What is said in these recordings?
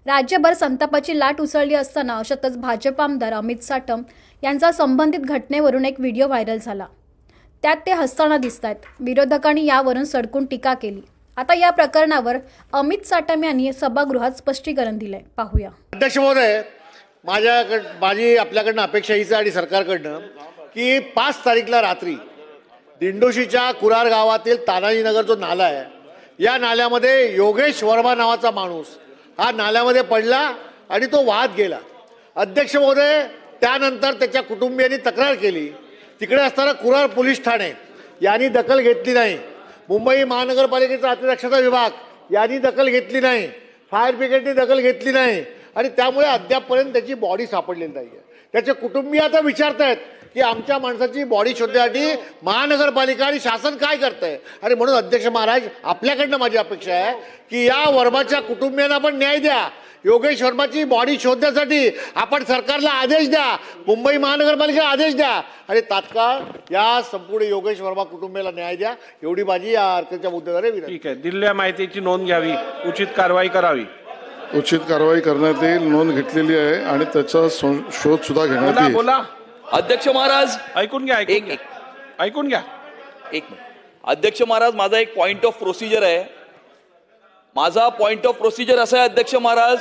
राज्यभर संतापाची लाट उसळली असताना अशातच भाजप आमदार अमित साटम यांचा संबंधित घटनेवरून एक व्हिडिओ व्हायरल झाला। त्यात ते हसताना दिसतात। विरोधकांनी यावरून सडकून टीका केली। आता या प्रकरणावर अमित साटम यांनी सभागृहात स्पष्टीकरण दिलंय, पाहूया। अध्यक्ष महोदय, माझी आपल्याकडनं अपेक्षा हीच आणि सरकारकडनं की 5 तारीखला रात्री दिंडोशीच्या कुरार गावातील तानाजीनगर जो नाला आहे, या नाल्यामध्ये योगेश वर्मा नावाचा माणूस हा नाल्यामध्ये पडला आणि तो वाहत गेला। अध्यक्ष महोदय, त्यानंतर त्याच्या कुटुंबियांनी तक्रार केली। तिकडे असताना कुरार पोलीस ठाणे यांनी दखल घेतली नाही, मुंबई महानगरपालिकेचा अतिदक्षता विभाग यांनी दखल घेतली नाही, फायर ब्रिगेडने दखल घेतली नाही आणि त्यामुळे अद्यापपर्यंत त्याची बॉडी सापडलेली नाही आहे। त्याचे कुटुंबीय आता विचारतायत की आमच्या माणसाची बॉडी शोधण्यासाठी महानगरपालिका आणि शासन काय करतंय। आणि म्हणून अध्यक्ष महाराज, आपल्याकडनं माझी अपेक्षा आहे की या वर्माच्या कुटुंबियांना पण न्याय द्या। योगेश वर्माची बॉडी शोधण्यासाठी आपण सरकारला आदेश द्या, मुंबई महानगरपालिकेला आदेश द्या आणि तात्काळ या संपूर्ण योगेश वर्मा कुटुंबियाला न्याय द्या, एवढी माझी या अर्जाच्या मुद्द्याद्वारे विनंती। ठीक आहे, दिलेल्या माहितीची नोंद घ्यावी, उचित कारवाई करावी। उचित कारवाई करण्यात येईल, नोंद घेतलेली आहे आणि त्याचा शोध सुद्धा घेण्यात येईल। बोला अध्यक्ष महाराज, ऐकून घ्या, ऐकून घ्या। एक मिनिट। अध्यक्ष महाराज, माझा एक पॉइंट ऑफ प्रोसिजर आहे। माझा पॉइंट ऑफ प्रोसिजर असा आहे अध्यक्ष महाराज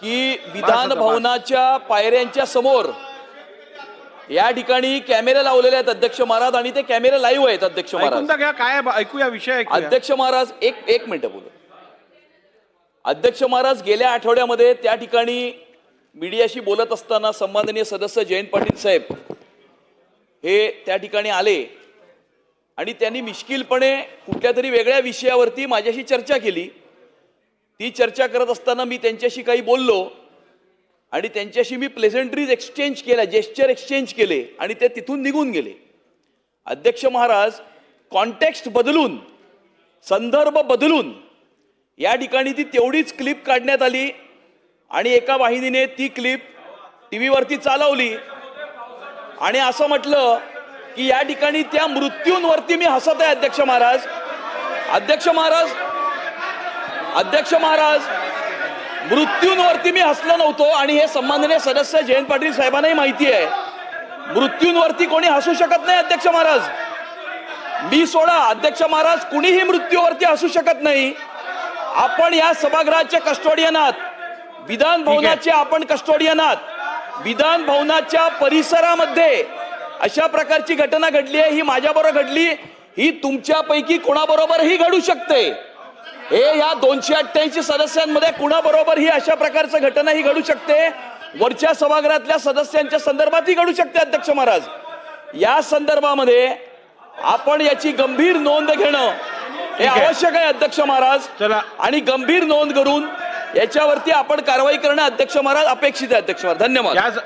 की विधान भवनाच्या पायऱ्यांच्या समोर या ठिकाणी कॅमेरे लावलेले आहेत अध्यक्ष महाराज, आणि ते कॅमेरे लाईव्ह आहेत अध्यक्ष महाराज। काय ऐकूया विषय। अध्यक्ष महाराज, एक मिनिट बोलू। अध्यक्ष महाराज, गेल्या आठवड्यामध्ये त्या ठिकाणी मीडियाशी बोलत असताना सन्माननीय सदस्य जयंत पाटील साहेब हे त्या ठिकाणी आले आणि त्यांनी मिश्किलपणे कुठल्या तरी वेगळ्या विषयावरती माझ्याशी चर्चा केली। ती चर्चा करत असताना मी त्यांच्याशी काही बोललो आणि त्यांच्याशी मी प्लेझेंटरीज एक्सचेंज केल्या, जेस्चर एक्सचेंज केले आणि ते तिथून निघून गेले। अध्यक्ष महाराज, कॉन्टेक्स्ट बदलून, संदर्भ बदलून या ठिकाणी ती तेवढीच क्लिप काढण्यात आली आणि एका वाहिनीने ती क्लिप टीव्हीवरती चालवली आणि असं म्हटलं की या ठिकाणी त्या मृत्यूंवरती मी हसत आहे। अध्यक्ष महाराज, मृत्यूंवरती मी हसलो नव्हतो आणि हे सन्माननीय सदस्य जयंत पाटील साहेबांनाही माहिती आहे। मृत्यूंवरती कोणी हसू शकत नाही अध्यक्ष महाराज, मी सोडा अध्यक्ष महाराज, कुणीही मृत्यूवरती हसू शकत नाही। आपण या सभागृहाचे कस्टोडियन आहात, विधान भवनाचे आपण कस्टोडियन आहात। विधान भवनाच्या परिसरामध्ये अशा प्रकारची घटना घडली आहे, ही माझ्याबरोबर घडली, ही तुमच्यापैकी कोणाबरोबरही घडू शकते। हे या 288 सदस्यांमध्ये कुणाबरोबर ही अशा प्रकारची घटना ही घडू शकते, वरच्या सभागृहातल्या सदस्यांच्या संदर्भातही घडू शकते। अध्यक्ष महाराज, या संदर्भामध्ये आपण याची गंभीर नोंद घेणं हे आवश्यक आहे अध्यक्ष महाराज, आणि गंभीर नोंद करून याच्यावरती आपण कारवाई करणं अध्यक्ष महाराज अपेक्षित आहे। अध्यक्ष महाराज, धन्यवाद।